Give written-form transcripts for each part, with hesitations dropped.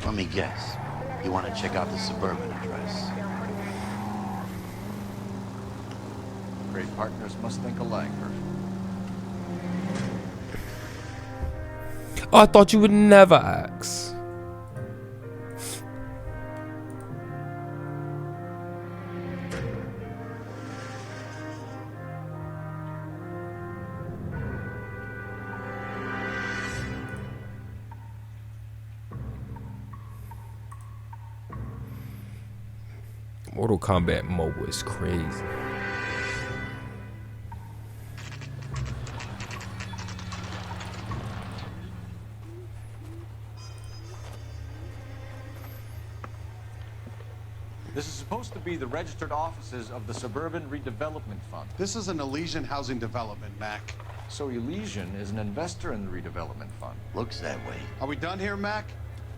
Let me guess. You want to check out the suburban address? Great partners must think alike, Murphy. Oh, I thought you would never ask. Mortal Kombat Mobile is crazy. This is supposed to be the registered offices of the Suburban Redevelopment Fund. This is an Elysian housing development, Mac. So Elysian is an investor in the redevelopment fund. Looks that way. Are we done here, Mac?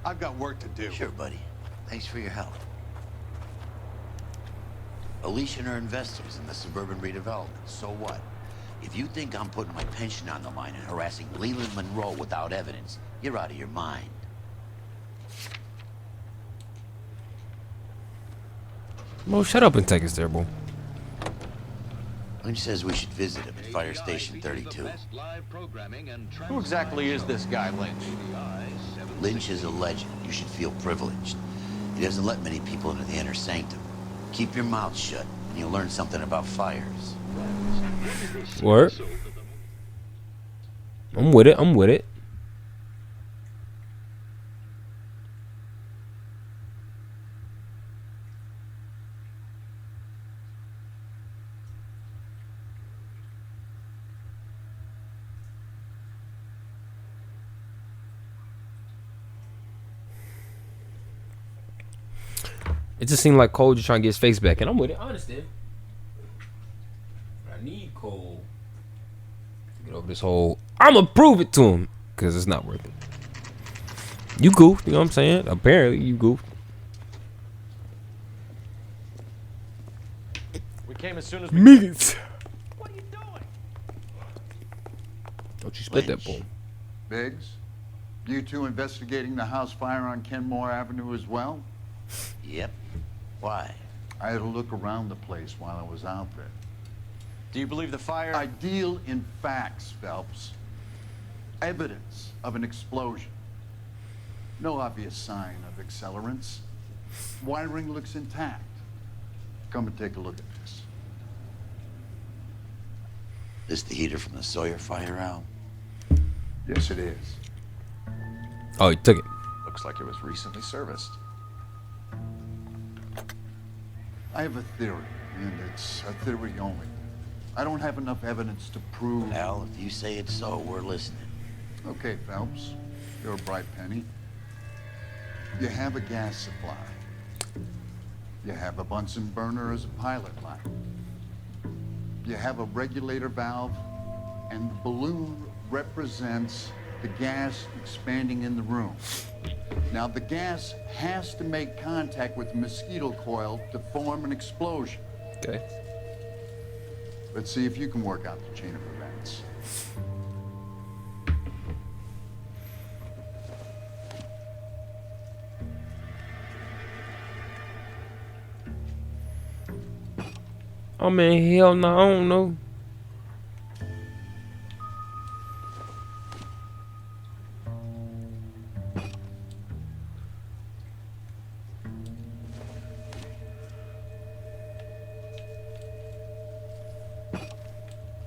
I've got work to do. Sure, buddy. Thanks for your help. Elysian are investors in the suburban redevelopment. So what? If you think I'm putting my pension on the line and harassing Leland Monroe without evidence, you're out of your mind. Mo, shut up and take us there, boy. Lynch says we should visit him at Fire Station 32. Who exactly is this guy, Lynch? Lynch is a legend. You should feel privileged. He doesn't let many people into the inner sanctum. Keep your mouth shut, and you'll learn something about fires. What? I'm with it. I'm with it. It just seemed like Cole just trying to get his face back, and I'm with it. I understand. I need Cole to get over this whole. I'ma prove it to him, cause it's not worth it. You goofed, you know what I'm saying? Apparently, you goofed. We came as soon as we Meet. What are you doing? Don't you split that Lynch. boom? Biggs, you two investigating the house fire on Kenmore Avenue as well? Yep. Why? I had a look around the place while I was out there. Do you believe the fire? I deal in facts, Phelps. Evidence of an explosion. No obvious sign of accelerants. Wiring looks intact. Come and take a look at this. This the heater from the Sawyer fire, Al? Yes, it is. Oh, he took it. Looks like it was recently serviced. I have a theory, and it's a theory only. I don't have enough evidence to prove... Al, if you say it's so, we're listening. Okay, Phelps, you're a bright penny. You have a gas supply. You have a Bunsen burner as a pilot light. You have a regulator valve, and the balloon represents the gas expanding in the room. Now, the gas has to make contact with the mosquito coil to form an explosion. Okay. Let's see if you can work out the chain of events. Oh man, hell no, I don't know.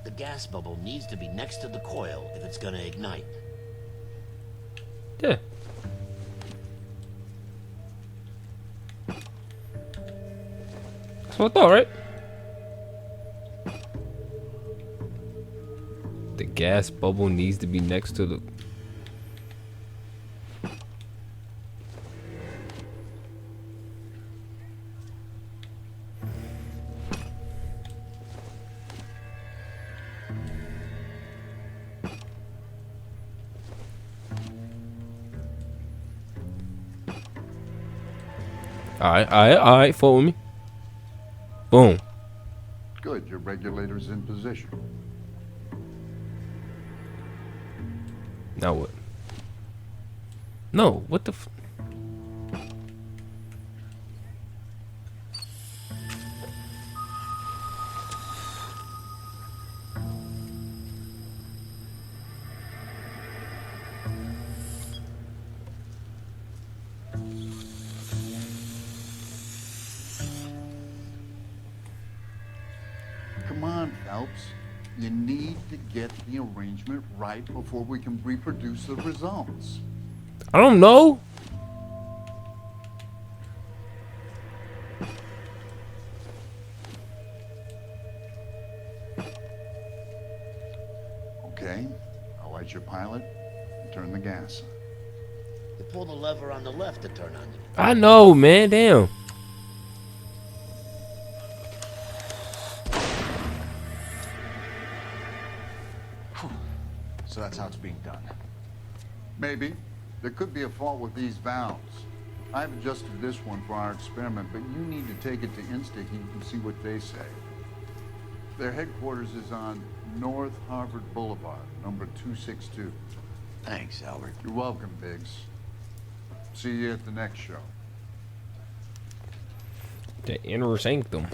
The gas bubble needs to be next to the coil if it's gonna ignite. Yeah. That's what I thought, right? The gas bubble needs to be next to the. All right, follow with me. Boom. Good, your regulator's in position. Now what? No, what the You need to get the arrangement right before we can reproduce the results. I don't know. Okay, I'll light your pilot and turn the gas on. You pull the lever on the left to turn on. I know, man. Damn. So that's how it's being done. Maybe. There could be a fault with these valves. I've adjusted this one for our experiment, but you need to take it to Insta-Heat and see what they say. Their headquarters is on North Harvard Boulevard, number 262. Thanks, Albert. You're welcome, Biggs. See you at the next show. The inner sanctum.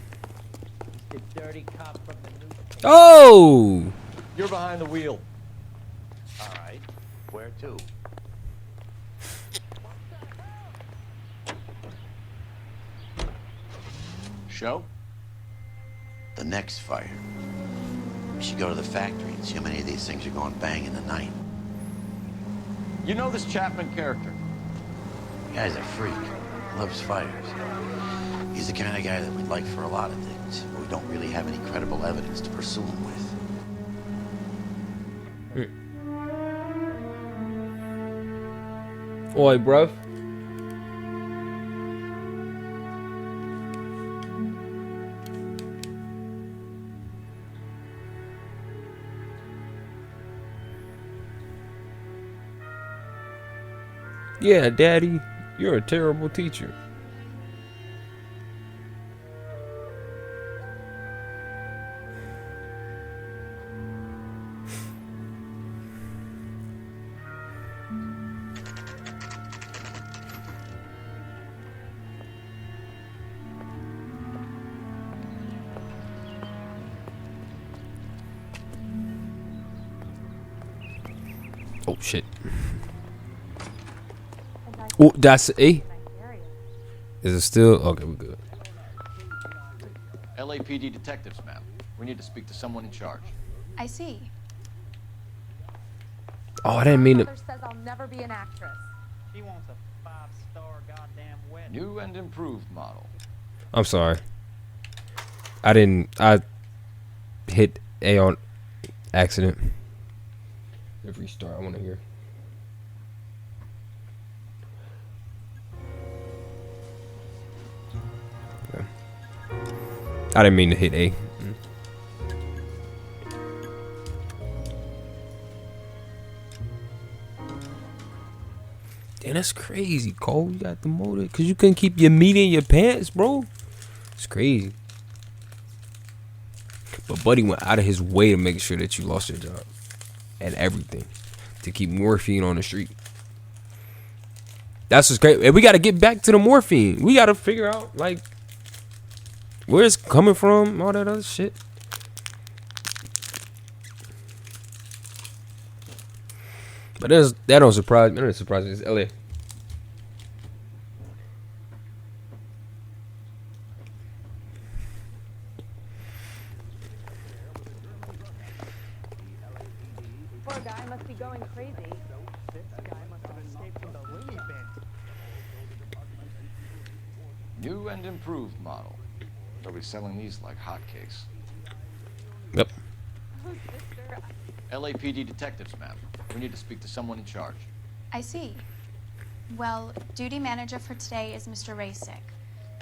The dirty cop from the new. Oh! You're behind the wheel. All right. Where to? Show? The next fire. We should go to the factory and see how many of these things are going bang in the night. You know this Chapman character? The guy's a freak. Loves fires. He's the kind of guy that we'd like for a lot of things, but we don't really have any credible evidence to pursue him with. Oi, bruv. Yeah, Daddy, you're a terrible teacher. Oh shit. Oh, that's A. Is it still? Okay, we're good. LAPD detectives, ma'am. We need to speak to someone in charge. I see. Oh, I didn't mean My to. mother says I'll never be an actress. She wants a 5-star goddamn wedding. New and improved model. I'm sorry. I didn't. I hit A on accident. Let's restart. I want to hear. Okay. I didn't mean to hit A. Damn, that's crazy, Cole. You got demoted because you couldn't keep your meat in your pants, bro. It's crazy. But Buddy went out of his way to make sure that you lost your job and everything to keep morphine on the street. That's what's great. And we got to get back to the morphine. We got to figure out like where it's coming from, all that other shit. But that don't surprise me. That don't surprise me. It's LA. Poor guy must be going crazy. This guy must have escaped from the loony bin. New and improved model. They'll be selling these like hotcakes. Yep. Oh, sister. LAPD detectives, ma'am. We need to speak to someone in charge. I see. Well, duty manager for today is Mr. Rasick.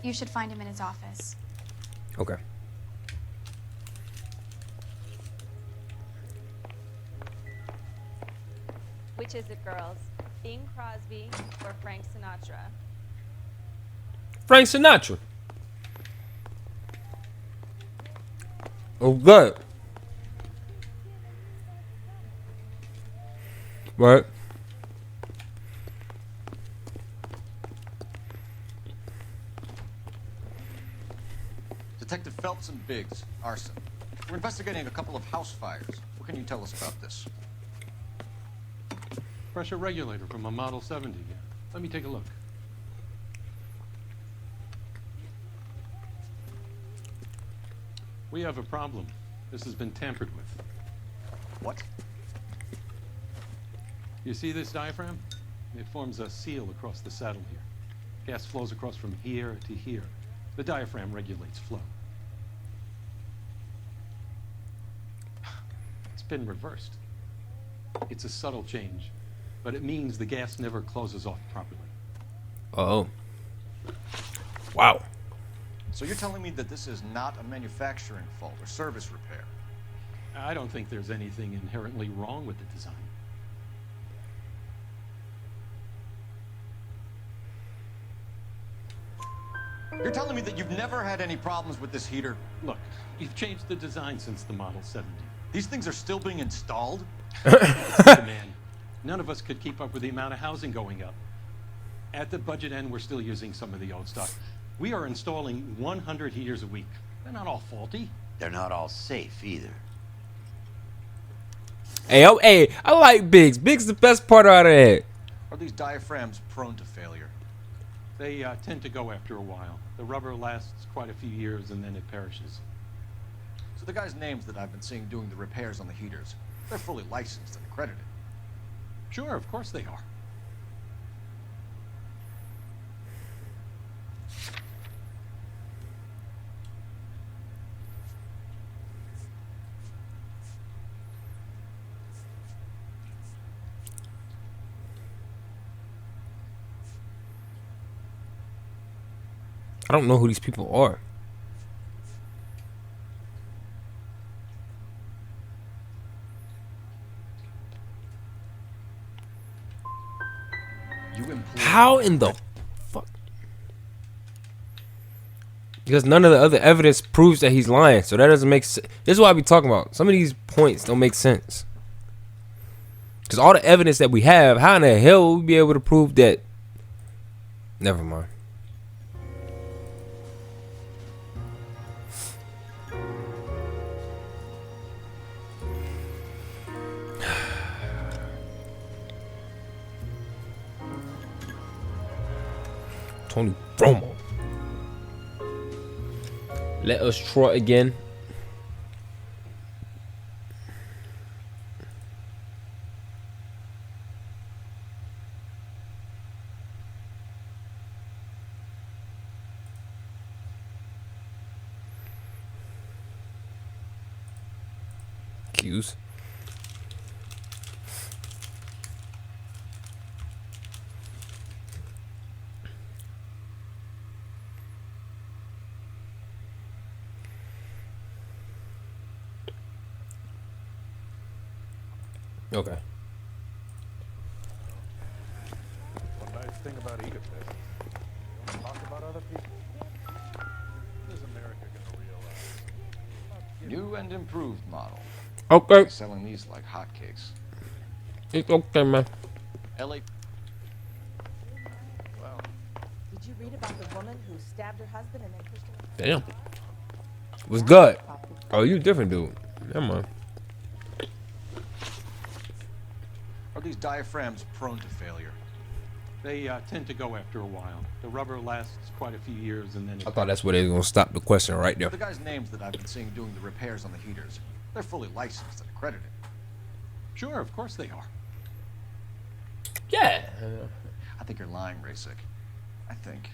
You should find him in his office. Okay. Which is it, girls? Bing Crosby or Frank Sinatra? Frank Sinatra. Oh, good. Right. Detective Phelps and Biggs, arson. We're investigating a couple of house fires. What can you tell us about this? Pressure regulator from a Model 70. Let me take a look. We have a problem. This has been tampered with. What? You see this diaphragm? It forms a seal across the saddle here. Gas flows across from here to here. The diaphragm regulates flow. It's been reversed. It's a subtle change, but it means the gas never closes off properly. Oh. Wow. So you're telling me that this is not a manufacturing fault or service repair? I don't think there's anything inherently wrong with the design. You're telling me that you've never had any problems with this heater? Look, you've changed the design since the Model 70. These things are still being installed? It's the demand. None of us could keep up with the amount of housing going up. At the budget end, we're still using some of the old stock. We are installing 100 heaters a week. They're not all faulty. They're not all safe either. Hey, I like Biggs. Biggs is the best part out of that. Are these diaphragms prone to failure? They tend to go after a while. The rubber lasts quite a few years and then it perishes. So the guys' names that I've been seeing doing the repairs on the heaters, they're fully licensed and accredited. Sure, of course they are. I don't know who these people are. How in the fuck? Because none of the other evidence proves that he's lying, so that doesn't make sense. This is what I be talking about. Some of these points don't make sense. Because all the evidence that we have, how in the hell will we be able to prove that? Never mind. Tony Romo. Let us try again. Cues. Okay. One nice thing about egotists, you don't talk about other people. What is America gonna realize? New and improved model. Okay. Selling these like hotcakes. It's okay, man. LA. Well, Did you read about the woman who stabbed her husband and then pushed him? Damn. What's good? Oh, you different dude. Never mind. Are these diaphragms prone to failure? They tend to go after a while. The rubber lasts quite a few years and then it I thought that's where they was gonna stop the question right there. The guys' names that I've been seeing doing the repairs on the heaters, they're fully licensed and accredited. Sure, of course they are. Yeah. I think you're lying, Rasic. I think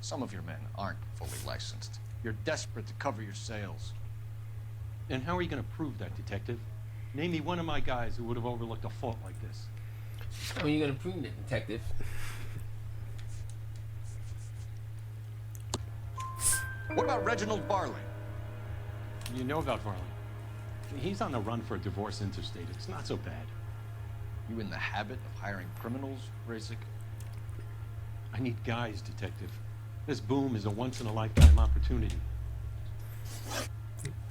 some of your men aren't fully licensed. You're desperate to cover your sales. And how are you going to prove that, detective? Name me one of my guys who would have overlooked a fault like this. How are you gonna prove it, detective? What about Reginald Barley? You know about Varley. He's on the run for a divorce interstate. It's not so bad. You in the habit of hiring criminals, Rasic? I need guys, detective. This boom is a once-in-a-lifetime opportunity.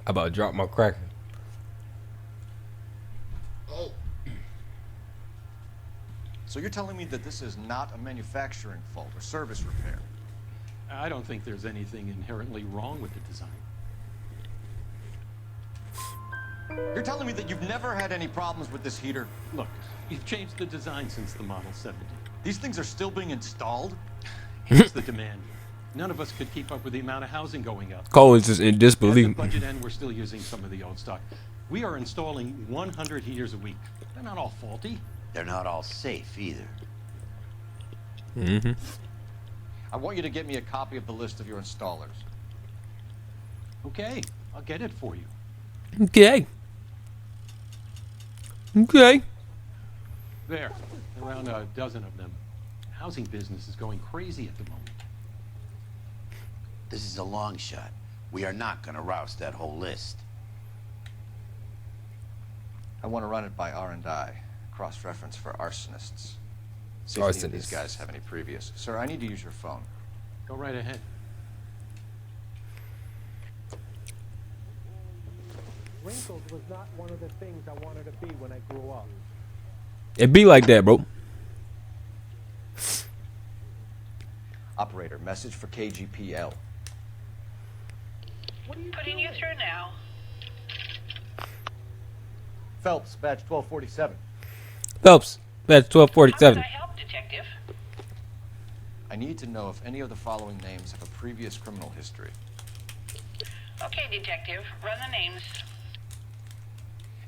I about to drop my cracker. So you're telling me that this is not a manufacturing fault or service repair? I don't think there's anything inherently wrong with the design. You're telling me that you've never had any problems with this heater? Look, you've changed the design since the Model 70. These things are still being installed? It's the demand. None of us could keep up with the amount of housing going up. Cole is just in At the disbelief. budget end, we're still using some of the old stock. We are installing 100 heaters a week. They're not all faulty. They're not all safe either. Mm-hmm. I want you to get me a copy of the list of your installers. Okay, I'll get it for you. Okay. Okay. There, around a dozen of them. Housing business is going crazy at the moment. This is a long shot. We are not going to roust that whole list. I want to run it by R&I, cross-reference for arsonists. See if any of these guys have any previous. Sir, I need to use your phone. Go right ahead. Wrinkles was not one of the things I wanted to be when I grew up. It be like that, bro. Operator, message for KGPL. Putting you through now. Phelps, badge 1247. Phelps, badge How can 1247. I help, Detective? I need to know if any of the following names have a previous criminal history. Okay, Detective. Run the names.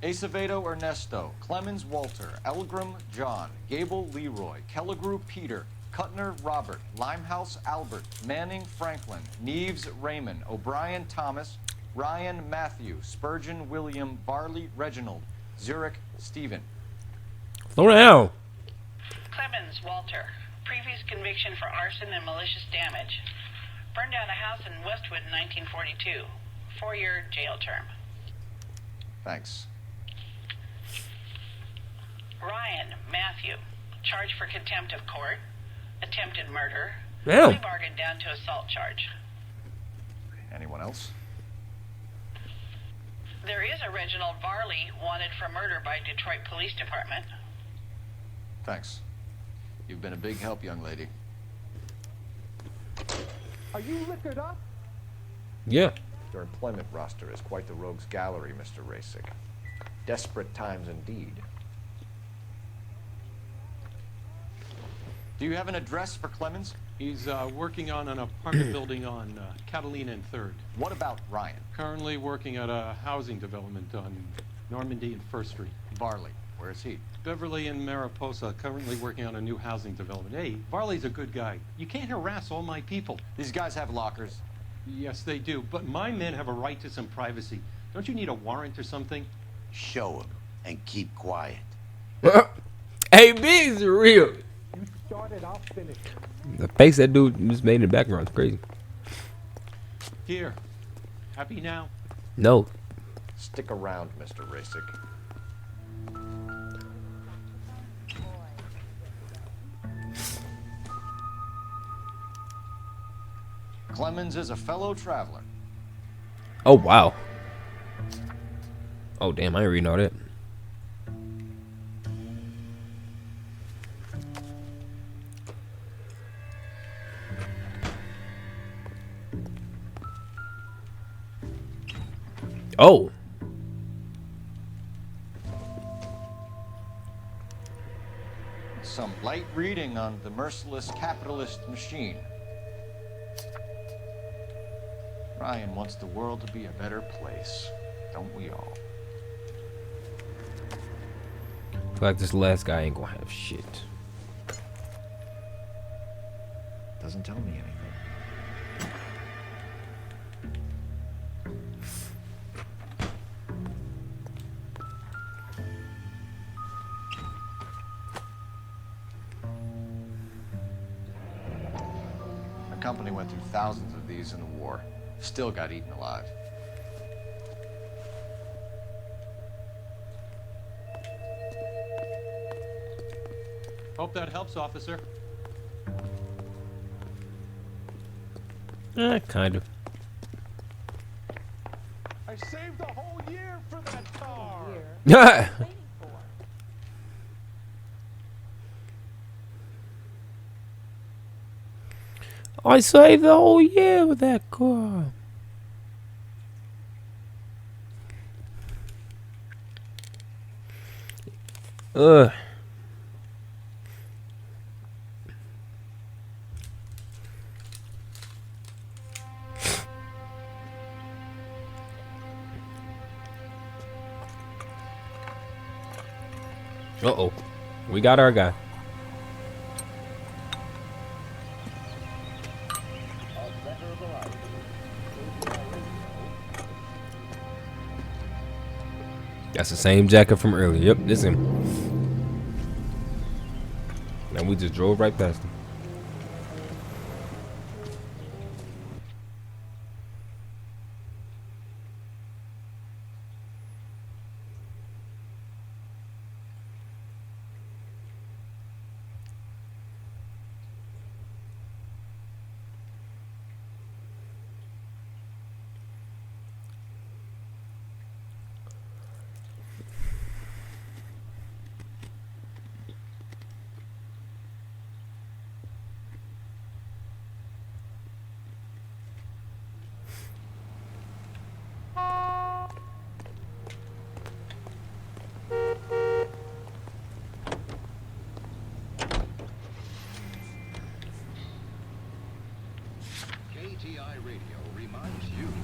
Acevedo Ernesto, Clemens Walter, Elgram John, Gable Leroy, Kelligrew Peter, Kuttner Robert, Limehouse Albert, Manning Franklin, Neves Raymond, O'Brien Thomas, Ryan Matthew, Spurgeon William, Barley Reginald, Zurich Stephen. Slow down. Clemens Walter. Previous conviction for arson and malicious damage. Burned down a house in Westwood in 1942. 4-year jail term. Thanks. Ryan Matthew. Charged for contempt of court. Attempted murder. Damn. Plea bargained down to assault charge. Anyone else? There is a Reginald Varley wanted for murder by Detroit Police Department. Thanks. You've been a big help, young lady. Are you liquored up? Yeah. Your employment roster is quite the rogues gallery, Mr. Rasick. Desperate times indeed. Do you have an address for Clemens? He's working on an apartment building on Catalina and 3rd. What about Ryan? Currently working at a housing development on Normandy and 1st Street. Varley, where is he? Beverly and Mariposa, currently working on a new housing development. Hey, Varley's a good guy. You can't harass all my people. These guys have lockers. Yes, they do. But my men have a right to some privacy. Don't you need a warrant or something? Show him and keep quiet. AB is real. You started, I'll finish. The face that dude just made in the background is crazy. Here. Happy now? No. Stick around, Mr. Rasick. Clemens is a fellow traveler. Oh, wow. Oh, damn. I ain't reading all that. Oh. Some light reading on the merciless capitalist machine. Ryan wants the world to be a better place, don't we all? I feel like this last guy ain't gonna have shit. Doesn't tell me anything. The company went through thousands of these in the war. Still got eaten alive. Hope that helps, officer. Kind of. I saved a whole year for that car. Yeah. Waiting for. I saved the whole year with that car. Ugh. Uh-oh. We got our guy. That's the same jacket from earlier. Yep, this is him. And we just drove right past him.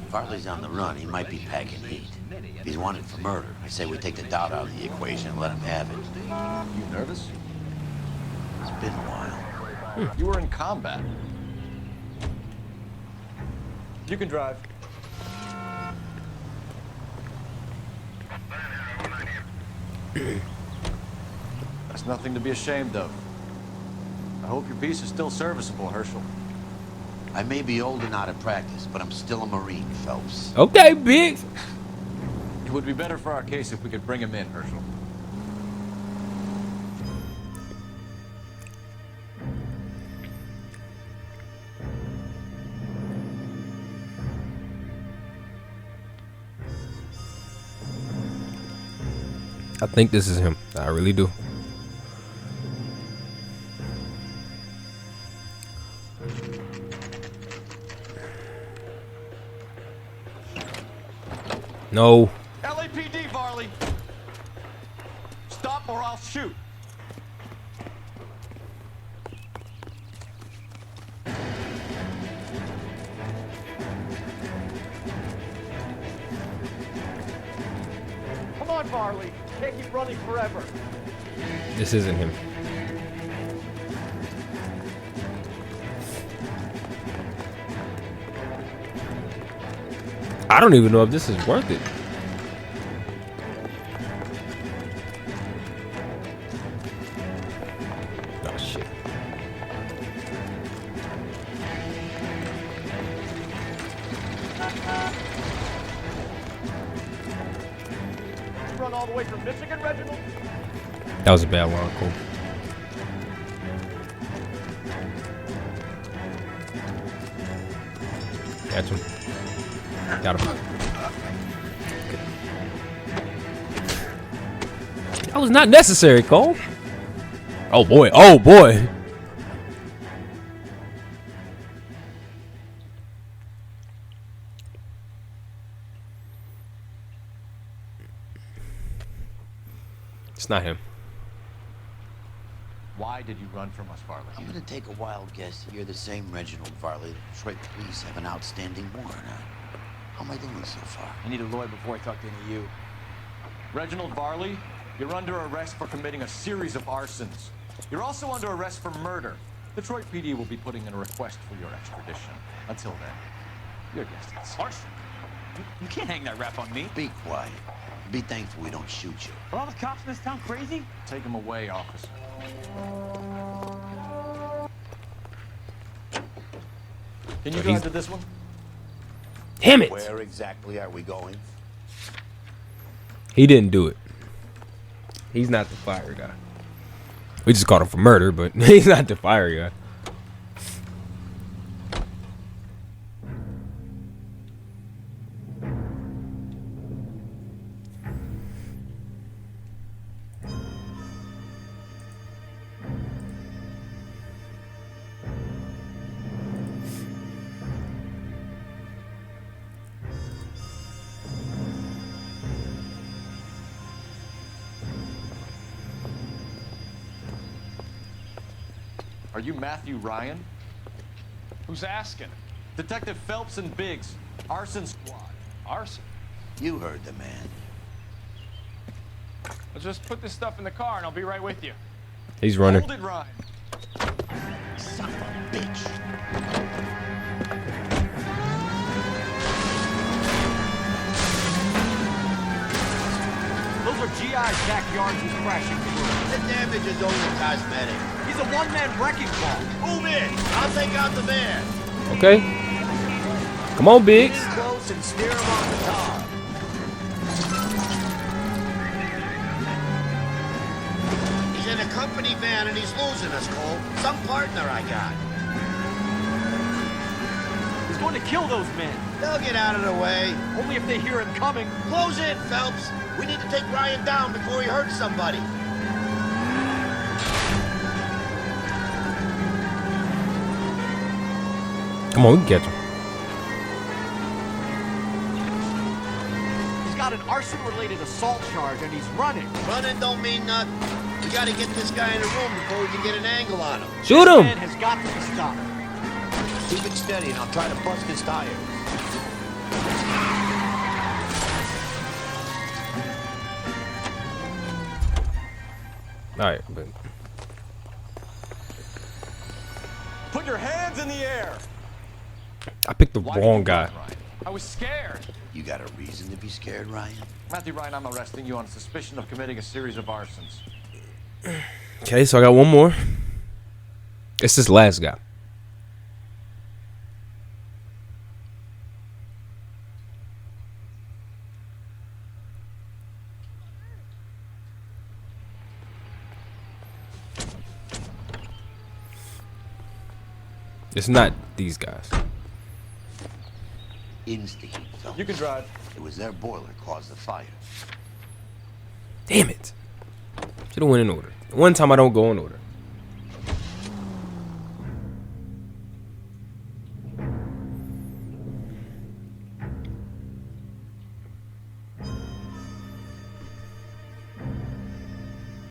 Farley's on the run. He might be packing heat. If he's wanted for murder, I say we take the doubt out of the equation and let him have it. You nervous? It's been a while. You were in combat. You can drive. That's nothing to be ashamed of. I hope your piece is still serviceable, Herschel. I may be old and out of practice, but I'm still a Marine, Phelps. Okay, Biggs. It would be better for our case if we could bring him in, Herschel. I think this is him. I really do. No. LAPD, Varley! Stop or I'll shoot! Come on, Varley! Can't keep running forever. This isn't him. I don't even know if this is worth it. Oh shit. Run all the way from Michigan, Reginald? That was a bad one, Cole. Catch him. Got him. Okay. That was not necessary, Cole. Oh boy. Oh boy. It's not him. Why did you run from us, Varley? I'm gonna take a wild guess that you're the same Reginald Varley the Detroit police have an outstanding warrant on. How am I doing so far? I need a lawyer before I talk to any of you. Reginald Varley, you're under arrest for committing a series of arsons. You're also under arrest for murder. Detroit PD will be putting in a request for your extradition. Until then, your guest is Arson? You can't hang that rap on me. Be quiet. Be thankful we don't shoot you. Are all the cops in this town crazy? Take him away, officer. Can you drive to this one? Damn it! Where exactly are we going? He didn't do it. He's not the fire guy. We just caught him for murder, but he's not the fire guy. Are you Matthew Ryan? Who's asking? Detective Phelps and Biggs, arson squad. Arson? You heard the man. I'll just put this stuff in the car and I'll be right with you. He's running. Hold it, Ryan. Son of a bitch. Those are GI's backyards he's crashing through. The damage is only cosmetic. He's a one-man wrecking ball. Move in. I'll take out the van. Okay. Come on, Biggs. Get in close and steer him on the car. He's in a company van and he's losing us, Cole. Some partner I got. He's going to kill those men. They'll get out of the way. Only if they hear him coming. Close in, Phelps. We need to take Ryan down before he hurts somebody. Come on, we can catch him. He's got an arson-related assault charge and he's running. Running don't mean nothing. We gotta get this guy in a room before we can get an angle on him. Shoot This him. man has got to be stopped. Keep it steady and I'll try to bust his tires. All right, but Put your hands in the air. I picked the Why did wrong you guy. run, Ryan? I was scared. You got a reason to be scared, Ryan? Matthew Ryan, I'm arresting you on suspicion of committing a series of arsons. Okay, so I got one more. It's this last guy. It's not these guys. Insta-heat, Phelps. You can drive. It was their boiler caused the fire. Damn it. Should have went in order. One time I don't go in order.